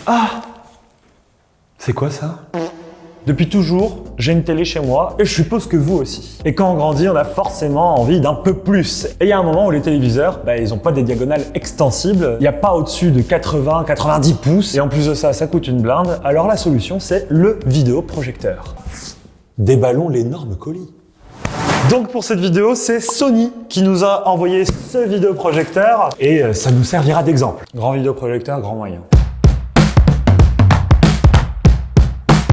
Ah! C'est quoi ça? Depuis toujours, j'ai une télé chez moi et je suppose que vous aussi. Et quand on grandit, on a forcément envie d'un peu plus. Et il y a un moment où les téléviseurs, ils ont pas des diagonales extensibles, il n'y a pas au-dessus de 80-90 pouces et en plus de ça, ça coûte une blinde. Alors la solution, c'est le vidéoprojecteur. Déballons l'énorme colis. Donc pour cette vidéo, c'est Sony qui nous a envoyé ce vidéoprojecteur et ça nous servira d'exemple. Grand vidéoprojecteur, grand moyen.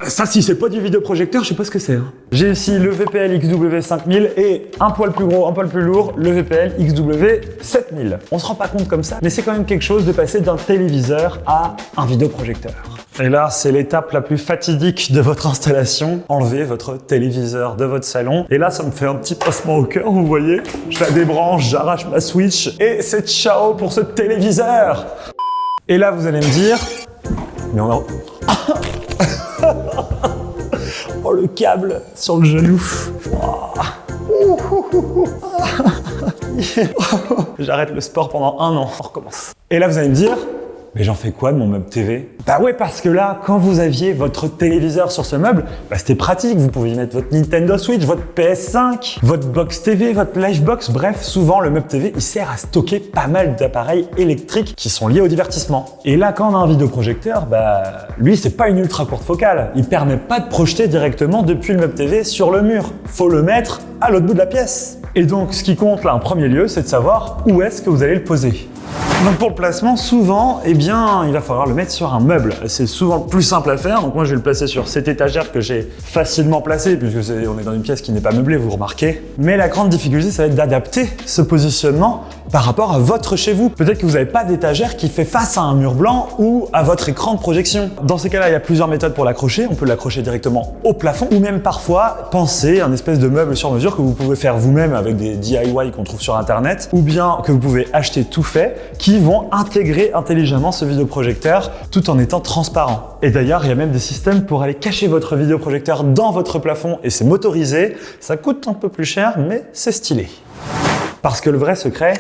Ça, si c'est pas du vidéoprojecteur, je sais pas ce que c'est. J'ai ici le VPL XW5000 et un poil plus gros, un poil plus lourd, le VPL XW7000. On se rend pas compte comme ça, mais c'est quand même quelque chose de passer d'un téléviseur à un vidéoprojecteur. Et là, c'est l'étape la plus fatidique de votre installation. Enlevez votre téléviseur de votre salon. Et là, ça me fait un petit passement au cœur, vous voyez. Je la débranche, j'arrache ma Switch et c'est ciao pour ce téléviseur. Et là, vous allez me dire, mais on a... Oh, le câble sur le genou. J'arrête le sport pendant 1 an. On recommence. Et là, vous allez me dire, mais j'en fais quoi de mon meuble TV? Bah ouais, parce que là, quand vous aviez votre téléviseur sur ce meuble, c'était pratique. Vous pouviez mettre votre Nintendo Switch, votre PS5, votre box TV, votre Livebox. Bref, souvent, le meuble TV, il sert à stocker pas mal d'appareils électriques qui sont liés au divertissement. Et là, quand on a un vidéoprojecteur, lui, c'est pas une ultra courte focale. Il permet pas de projeter directement depuis le meuble TV sur le mur. Faut le mettre à l'autre bout de la pièce. Et donc, ce qui compte là en premier lieu, c'est de savoir où est-ce que vous allez le poser. Donc pour le placement, souvent, il va falloir le mettre sur un meuble. C'est souvent le plus simple à faire. Donc moi, je vais le placer sur cette étagère que j'ai facilement placée, puisque on est dans une pièce qui n'est pas meublée, vous remarquez. Mais la grande difficulté, ça va être d'adapter ce positionnement par rapport à votre chez vous. Peut-être que vous n'avez pas d'étagère qui fait face à un mur blanc ou à votre écran de projection. Dans ces cas-là, il y a plusieurs méthodes pour l'accrocher. On peut l'accrocher directement au plafond ou même parfois penser un espèce de meuble sur mesure que vous pouvez faire vous-même avec des DIY qu'on trouve sur Internet ou bien que vous pouvez acheter tout fait qui vont intégrer intelligemment ce vidéoprojecteur tout en étant transparent. Et d'ailleurs, il y a même des systèmes pour aller cacher votre vidéoprojecteur dans votre plafond et c'est motorisé. Ça coûte un peu plus cher, mais c'est stylé. Parce que le vrai secret,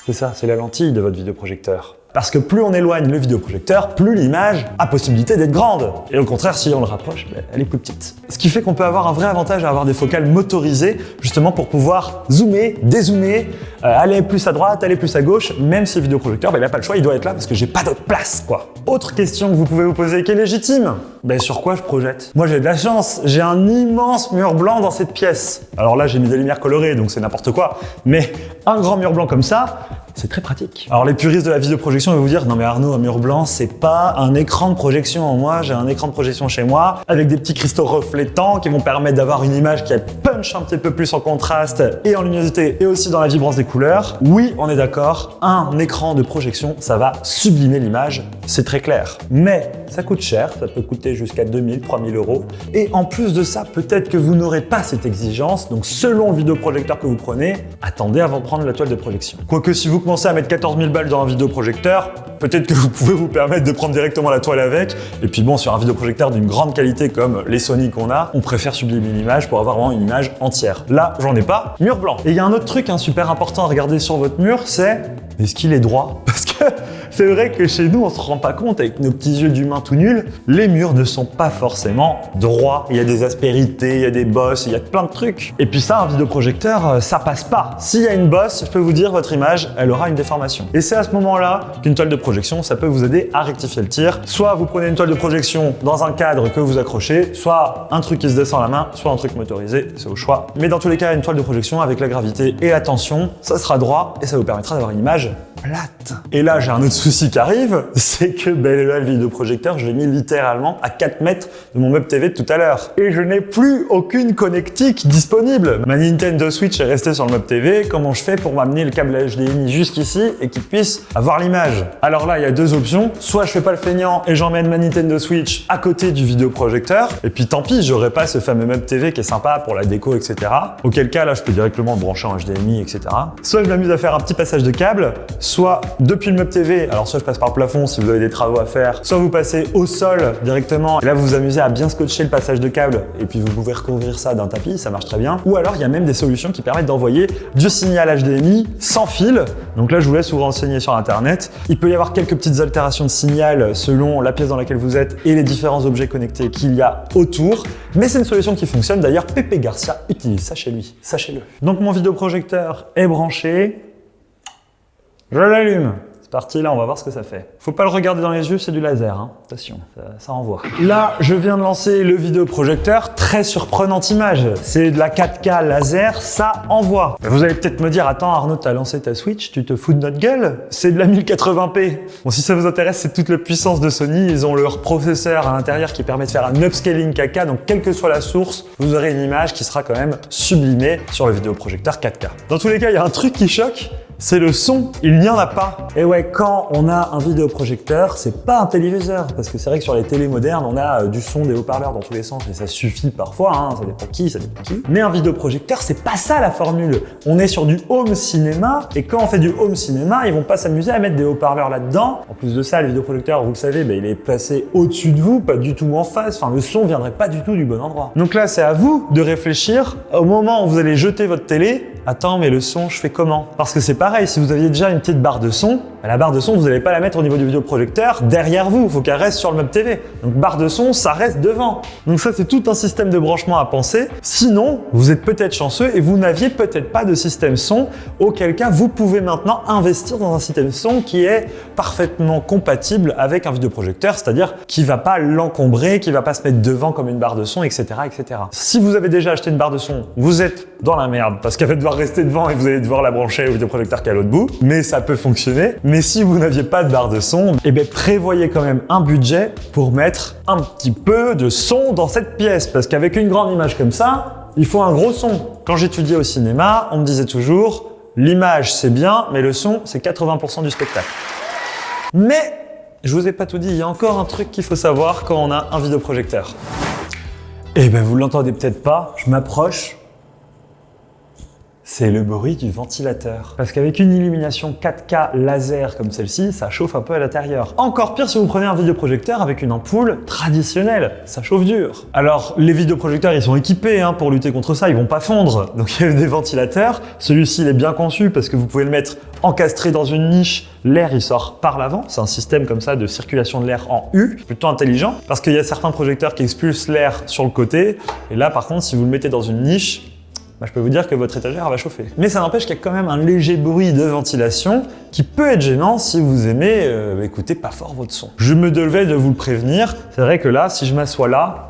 c'est ça, c'est la lentille de votre vidéoprojecteur. Parce que plus on éloigne le vidéoprojecteur, plus l'image a possibilité d'être grande. Et au contraire, si on le rapproche, elle est plus petite. Ce qui fait qu'on peut avoir un vrai avantage à avoir des focales motorisées, justement pour pouvoir zoomer, dézoomer, aller plus à droite, aller plus à gauche, même si le vidéoprojecteur, il n'a pas le choix, il doit être là parce que j'ai pas d'autre place, quoi. Autre question que vous pouvez vous poser qui est légitime, sur quoi je projette? Moi j'ai de la chance, j'ai un immense mur blanc dans cette pièce. Alors là j'ai mis des lumières colorées, donc c'est n'importe quoi, mais un grand mur blanc comme ça, c'est très pratique. Alors les puristes de la vidéoprojection vont vous dire « Non mais Arnaud, un mur blanc, c'est pas un écran de projection. Moi, j'ai un écran de projection chez moi avec des petits cristaux reflétants qui vont permettre d'avoir une image qui punch un petit peu plus en contraste et en luminosité et aussi dans la vibrance des couleurs. » Oui, on est d'accord, un écran de projection, ça va sublimer l'image, c'est très clair. Mais ça coûte cher, ça peut coûter jusqu'à 2000, 3000 euros. Et en plus de ça, peut-être que vous n'aurez pas cette exigence. Donc selon le vidéoprojecteur que vous prenez, attendez avant de prendre la toile de projection. Quoique si vous commencez à mettre 14 000 balles dans un vidéoprojecteur, peut-être que vous pouvez vous permettre de prendre directement la toile avec. Et puis bon, sur un vidéoprojecteur d'une grande qualité comme les Sony qu'on a, on préfère sublimer l'image pour avoir vraiment une image entière. Là, j'en ai pas, mur blanc. Et il y a un autre truc super important à regarder sur votre mur, c'est est-ce qu'il est droit? Parce que c'est vrai que chez nous, on se rend pas compte avec nos petits yeux d'humain tout nuls, les murs ne sont pas forcément droits. Il y a des aspérités, il y a des bosses, il y a plein de trucs. Et puis ça, un vidéoprojecteur, ça passe pas. S'il y a une bosse, je peux vous dire, votre image, elle aura une déformation. Et c'est à ce moment-là qu'une toile de projection, ça peut vous aider à rectifier le tir. Soit vous prenez une toile de projection dans un cadre que vous accrochez, soit un truc qui se descend à la main, soit un truc motorisé, c'est au choix. Mais dans tous les cas, une toile de projection avec la gravité et la tension, ça sera droit et ça vous permettra d'avoir une image plate. Et là, j'ai un autre souci qui arrive, c'est que là, le vidéoprojecteur, je l'ai mis littéralement à 4 mètres de mon meuble TV de tout à l'heure. Et je n'ai plus aucune connectique disponible. Ma Nintendo Switch est restée sur le meuble TV. Comment je fais pour m'amener le câble HDMI jusqu'ici et qu'il puisse avoir l'image? Alors là, il y a deux options. Soit je fais pas le feignant et j'emmène ma Nintendo Switch à côté du vidéoprojecteur. Et puis tant pis, j'aurai pas ce fameux meuble TV qui est sympa pour la déco, etc. Auquel cas, là, je peux directement le brancher en HDMI, etc. Soit je m'amuse à faire un petit passage de câble, soit depuis le meuble TV, alors soit je passe par le plafond si vous avez des travaux à faire, soit vous passez au sol directement, et là vous vous amusez à bien scotcher le passage de câble, et puis vous pouvez recouvrir ça d'un tapis, ça marche très bien. Ou alors il y a même des solutions qui permettent d'envoyer du signal HDMI sans fil, donc là je vous laisse vous renseigner sur internet. Il peut y avoir quelques petites altérations de signal selon la pièce dans laquelle vous êtes et les différents objets connectés qu'il y a autour, mais c'est une solution qui fonctionne. D'ailleurs, Pepe Garcia utilise ça chez lui, sachez-le. Donc mon vidéoprojecteur est branché, je l'allume. C'est parti, là on va voir ce que ça fait. Faut pas le regarder dans les yeux, c'est du laser, hein. Attention, ça renvoie. Là, je viens de lancer le vidéoprojecteur, très surprenante image. C'est de la 4K laser, ça envoie. Vous allez peut-être me dire, attends Arnaud, t'as lancé ta Switch, tu te fous de notre gueule? C'est de la 1080p. Bon, si ça vous intéresse, c'est toute la puissance de Sony. Ils ont leur processeur à l'intérieur qui permet de faire un upscaling 4K, donc quelle que soit la source, vous aurez une image qui sera quand même sublimée sur le vidéoprojecteur 4K. Dans tous les cas, il y a un truc qui choque, c'est le son, il n'y en a pas. Et ouais, quand on a un vidéoprojecteur, c'est pas un téléviseur, parce que c'est vrai que sur les télés modernes, on a du son, des haut-parleurs dans tous les sens, et ça suffit parfois, hein, ça dépend qui, ça dépend qui. Mais un vidéoprojecteur, c'est pas ça la formule. On est sur du home cinéma, et quand on fait du home cinéma, ils vont pas s'amuser à mettre des haut-parleurs là-dedans. En plus de ça, le vidéoprojecteur, vous le savez, il est placé au-dessus de vous, pas du tout en face, enfin le son viendrait pas du tout du bon endroit. Donc là, c'est à vous de réfléchir, au moment où vous allez jeter votre télé, attends, mais le son, je fais comment? Parce que c'est pareil, si vous aviez déjà une petite barre de son, la barre de son, vous n'allez pas la mettre au niveau du vidéoprojecteur derrière vous, il faut qu'elle reste sur le meuble TV. Donc barre de son, ça reste devant. Donc ça, c'est tout un système de branchement à penser. Sinon, vous êtes peut-être chanceux et vous n'aviez peut-être pas de système son, auquel cas vous pouvez maintenant investir dans un système son qui est parfaitement compatible avec un vidéoprojecteur, c'est-à-dire qui va pas l'encombrer, qui va pas se mettre devant comme une barre de son, etc., etc. Si vous avez déjà acheté une barre de son, vous êtes dans la merde parce qu'elle va devoir rester devant et vous allez devoir la brancher au vidéoprojecteur qui est à l'autre bout, mais ça peut fonctionner. Mais si vous n'aviez pas de barre de son, eh bien prévoyez quand même un budget pour mettre un petit peu de son dans cette pièce, parce qu'avec une grande image comme ça, il faut un gros son. Quand j'étudiais au cinéma, on me disait toujours, l'image c'est bien, mais le son c'est 80% du spectacle. Mais je vous ai pas tout dit, il y a encore un truc qu'il faut savoir quand on a un vidéoprojecteur. Eh ben vous l'entendez peut-être pas, je m'approche. C'est le bruit du ventilateur. Parce qu'avec une illumination 4K laser comme celle-ci, ça chauffe un peu à l'intérieur. Encore pire si vous prenez un vidéoprojecteur avec une ampoule traditionnelle, ça chauffe dur. Alors les vidéoprojecteurs, ils sont équipés pour lutter contre ça, ils vont pas fondre. Donc il y a des ventilateurs. Celui-ci, il est bien conçu parce que vous pouvez le mettre encastré dans une niche, l'air il sort par l'avant. C'est un système comme ça de circulation de l'air en U, plutôt intelligent. Parce qu'il y a certains projecteurs qui expulsent l'air sur le côté. Et là par contre, si vous le mettez dans une niche, je peux vous dire que votre étagère va chauffer. Mais ça n'empêche qu'il y a quand même un léger bruit de ventilation qui peut être gênant si vous aimez écouter pas fort votre son. Je me devais de vous le prévenir. C'est vrai que là, si je m'assois là,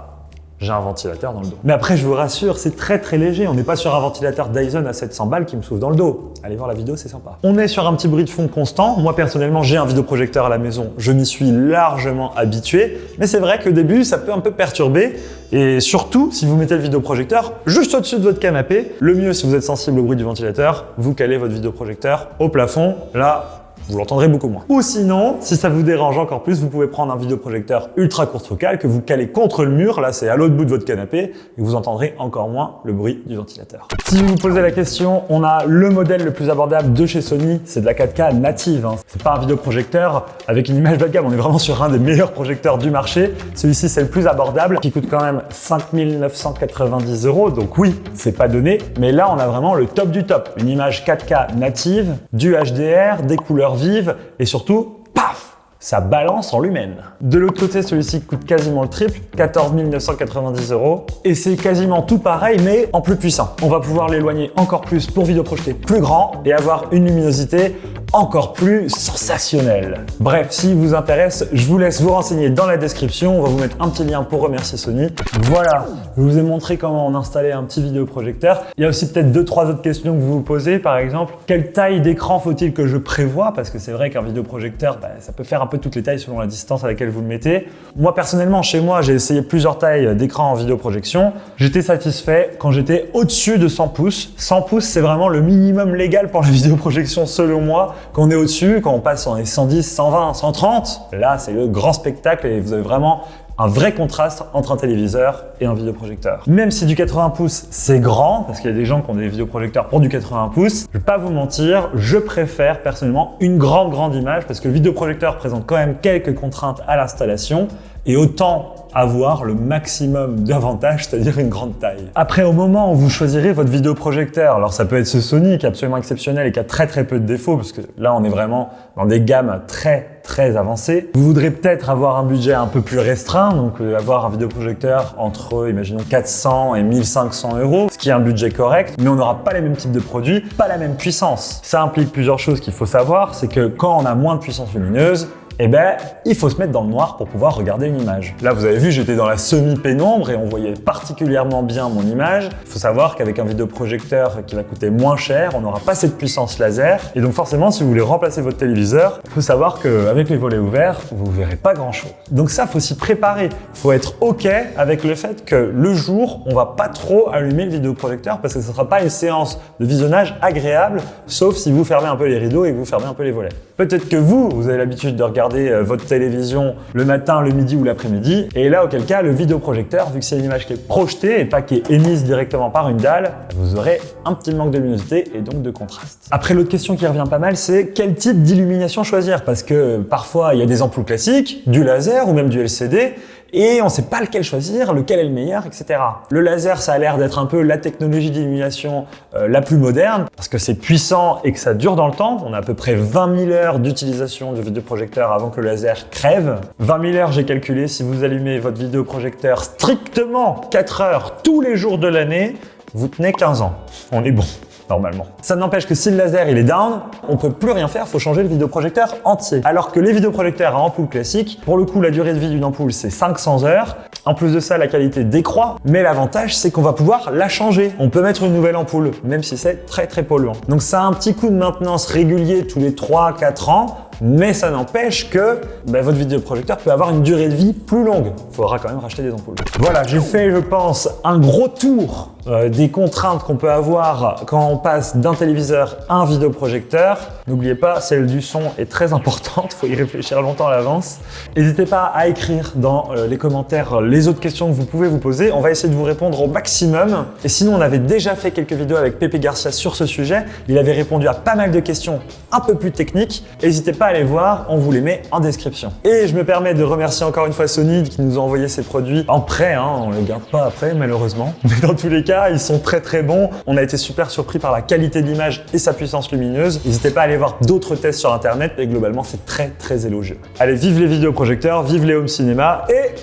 j'ai un ventilateur dans le dos. Mais après, je vous rassure, c'est très très léger. On n'est pas sur un ventilateur Dyson à 700 balles qui me souffle dans le dos. Allez voir la vidéo, c'est sympa. On est sur un petit bruit de fond constant. Moi, personnellement, j'ai un vidéoprojecteur à la maison. Je m'y suis largement habitué. Mais c'est vrai qu'au début, ça peut un peu perturber. Et surtout, si vous mettez le vidéoprojecteur juste au-dessus de votre canapé, le mieux, si vous êtes sensible au bruit du ventilateur, vous calez votre vidéoprojecteur au plafond. Là, vous l'entendrez beaucoup moins. Ou sinon, si ça vous dérange encore plus, vous pouvez prendre un vidéoprojecteur ultra courte focale que vous calez contre le mur, là c'est à l'autre bout de votre canapé, et vous entendrez encore moins le bruit du ventilateur. Si vous vous posez la question, on a le modèle le plus abordable de chez Sony, c'est de la 4K native. C'est pas un vidéoprojecteur avec une image bas de gamme, on est vraiment sur un des meilleurs projecteurs du marché. Celui-ci c'est le plus abordable, qui coûte quand même 5 990 €, donc oui, c'est pas donné, mais là on a vraiment le top du top. Une image 4K native, du HDR, des couleurs vive et surtout, paf, ça balance en lumens. De l'autre côté, celui-ci coûte quasiment le triple, 14 990 €, et c'est quasiment tout pareil, mais en plus puissant. On va pouvoir l'éloigner encore plus pour vidéoprojeter plus grand et avoir une luminosité encore plus sensationnelle. Bref, s'il vous intéresse, je vous laisse vous renseigner dans la description. On va vous mettre un petit lien pour remercier Sony. Voilà, je vous ai montré comment on installait un petit vidéoprojecteur. Il y a aussi peut-être 2-3 autres questions que vous vous posez. Par exemple, quelle taille d'écran faut-il que je prévoie? Parce que c'est vrai qu'un vidéoprojecteur, ça peut faire un peu toutes les tailles selon la distance à laquelle vous le mettez. Moi, personnellement, chez moi, j'ai essayé plusieurs tailles d'écran en vidéoprojection. J'étais satisfait quand j'étais au-dessus de 100 pouces. 100 pouces, c'est vraiment le minimum légal pour la vidéoprojection selon moi. Quand on est au-dessus, quand on passe en 110, 120, 130, là c'est le grand spectacle et vous avez vraiment un vrai contraste entre un téléviseur et un vidéoprojecteur. Même si du 80 pouces c'est grand, parce qu'il y a des gens qui ont des vidéoprojecteurs pour du 80 pouces, je vais pas vous mentir, je préfère personnellement une grande image parce que le vidéoprojecteur présente quand même quelques contraintes à l'installation et autant avoir le maximum d'avantages, c'est-à-dire une grande taille. Après, au moment où vous choisirez votre vidéoprojecteur, alors ça peut être ce Sony qui est absolument exceptionnel et qui a très peu de défauts, parce que là on est vraiment dans des gammes très avancées. Vous voudrez peut-être avoir un budget un peu plus restreint, donc avoir un vidéoprojecteur entre, imaginons, 400 et 1500 €, ce qui est un budget correct, mais on n'aura pas les mêmes types de produits, pas la même puissance. Ça implique plusieurs choses qu'il faut savoir, c'est que quand on a moins de puissance lumineuse, eh ben, il faut se mettre dans le noir pour pouvoir regarder une image. Là, vous avez vu, j'étais dans la semi-pénombre et on voyait particulièrement bien mon image. Il faut savoir qu'avec un vidéoprojecteur qui va coûter moins cher, on n'aura pas cette puissance laser. Et donc forcément, si vous voulez remplacer votre téléviseur, il faut savoir qu'avec les volets ouverts, vous ne verrez pas grand-chose. Donc ça, il faut s'y préparer. Il faut être OK avec le fait que le jour, on va pas trop allumer le vidéoprojecteur parce que ce ne sera pas une séance de visionnage agréable, sauf si vous fermez un peu les rideaux et que vous fermez un peu les volets. Peut-être que vous avez l'habitude de regarder votre télévision le matin, le midi ou l'après-midi. Et là, auquel cas, le vidéoprojecteur, vu que c'est une image qui est projetée et pas qui est émise directement par une dalle, vous aurez un petit manque de luminosité et donc de contraste. Après, l'autre question qui revient pas mal, c'est quel type d'illumination choisir? Parce que parfois, il y a des ampoules classiques, du laser ou même du LCD, et on sait pas lequel choisir, lequel est le meilleur, etc. Le laser, ça a l'air d'être un peu la technologie d'illumination la plus moderne, parce que c'est puissant et que ça dure dans le temps. On a à peu près 20 000 heures d'utilisation de vidéoprojecteur avant que le laser crève. 20 000 heures, j'ai calculé, si vous allumez votre vidéoprojecteur strictement 4 heures tous les jours de l'année, vous tenez 15 ans. On est bon. Normalement. Ça n'empêche que si le laser il est down, on peut plus rien faire, faut changer le vidéoprojecteur entier. Alors que les vidéoprojecteurs à ampoule classique, pour le coup la durée de vie d'une ampoule c'est 500 heures. En plus de ça, la qualité décroît, mais l'avantage c'est qu'on va pouvoir la changer. On peut mettre une nouvelle ampoule, même si c'est très polluant. Donc ça a un petit coût de maintenance régulier tous les 3-4 ans, mais ça n'empêche que votre vidéoprojecteur peut avoir une durée de vie plus longue. Il faudra quand même racheter des ampoules. Voilà, j'ai fait, je pense, un gros tour des contraintes qu'on peut avoir quand on passe d'un téléviseur à un vidéoprojecteur. N'oubliez pas, celle du son est très importante, il faut y réfléchir longtemps à l'avance. N'hésitez pas à écrire dans les commentaires les autres questions que vous pouvez vous poser. On va essayer de vous répondre au maximum. Et sinon, on avait déjà fait quelques vidéos avec Pépé Garcia sur ce sujet. Il avait répondu à pas mal de questions un peu plus techniques. N'hésitez pas à les voir, on vous les met en description. Et je me permets de remercier encore une fois Sony qui nous a envoyé ses produits en prêt, on ne les garde pas après malheureusement. Mais dans tous les cas, ils sont très bons. On a été super surpris par la qualité de l'image et sa puissance lumineuse. N'hésitez pas à aller voir d'autres tests sur internet et globalement c'est très élogieux. Allez, vive les vidéoprojecteurs, vive les home cinéma et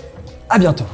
à bientôt.